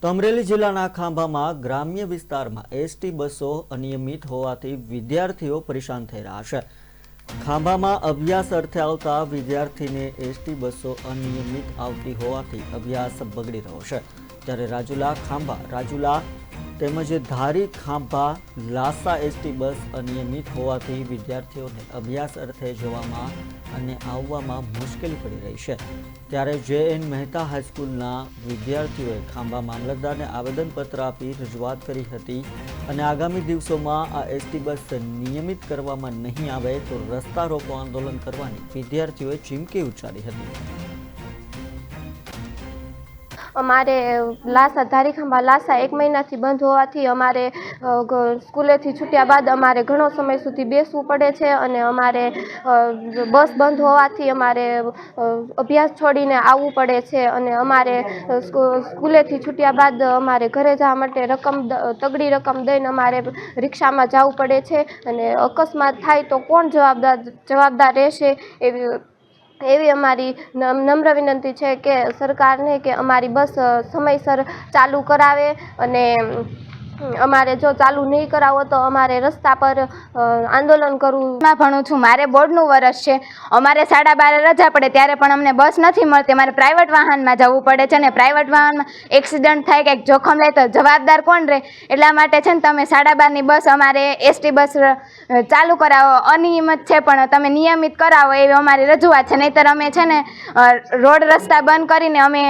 તો અમરેલી જિલ્લાના ખાંભામાં ગ્રામ્ય વિસ્તારમાં એસટી બસો અનિયમિત હોવાથી વિદ્યાર્થીઓ પરેશાન થઈ રહ્યા છે। ખાંભામાં અભ્યાસ અર્થે આવતા વિદ્યાર્થીને એસટી બસો અનિયમિત આવતી હોવાથી અભ્યાસ બગડી રહ્યો છે। ત્યારે રાજુલા ખાંભા રાજુલા તેમજ ધારી ખાંભા લાસા એસટી બસ અનિયમિત હોવાથી વિદ્યાર્થીઓને અભ્યાસ અર્થે જવામાં અને આવવામાં મુશ્કેલી પડી રહી છે। ત્યારે જે.એન. મહેતા હાઈસ્કૂલના વિદ્યાર્થીઓએ ખાંભા મામલતદારને આવેદનપત્ર આપી રજૂઆત કરી હતી અને આગામી દિવસોમાં આ એસટી બસ નિયમિત કરવામાં નહીં આવે તો રસ્તા રોકો આંદોલન કરવાની વિદ્યાર્થીઓએ ચીમકી ઉચ્ચારી હતી। અમારે લાસા ધારી ખાંભા લાસા 1 મહિનાથી બંધ હોવાથી અમારે સ્કૂલેથી છૂટ્યા બાદ અમારે ઘણો સમય સુધી બેસવું પડે છે અને અમારે બસ બંધ હોવાથી અમારે અભ્યાસ છોડીને આવવું પડે છે અને અમારે સ્કૂલેથી છૂટ્યા બાદ અમારે ઘરે જવા માટે તગડી રકમ દઈને અમારે રિક્ષામાં જવું પડે છે અને અકસ્માત થાય તો કોણ જવાબદાર રહેશે એવી અમારી નમ્ર વિનંતી છે કે સરકારને કે અમારી બસ સમયસર ચાલુ કરાવે અને અમારે જો ચાલુ નહીં કરાવો તો અમારે રસ્તા પર આંદોલન કરવું। ભણું છું, મારે બોર્ડનું વર્ષ છે, અમારે 12:30 રજા પડે ત્યારે પણ અમને બસ નથી મળતી, અમારે પ્રાઇવેટ વાહનમાં જવું પડે છે ને પ્રાઇવેટ વાહનમાં એક્સિડન્ટ થાય કંઈક જોખમ લે તો જવાબદાર કોણ રહે? એટલા માટે છે ને તમે 12:30ની બસ અમારે એસટી બસ ચાલુ કરાવો। અનિયમિત છે પણ તમે નિયમિત કરાવો એવી અમારી રજૂઆત છે, નહીંતર અમે છે ને રોડ રસ્તા બંધ કરીને અમે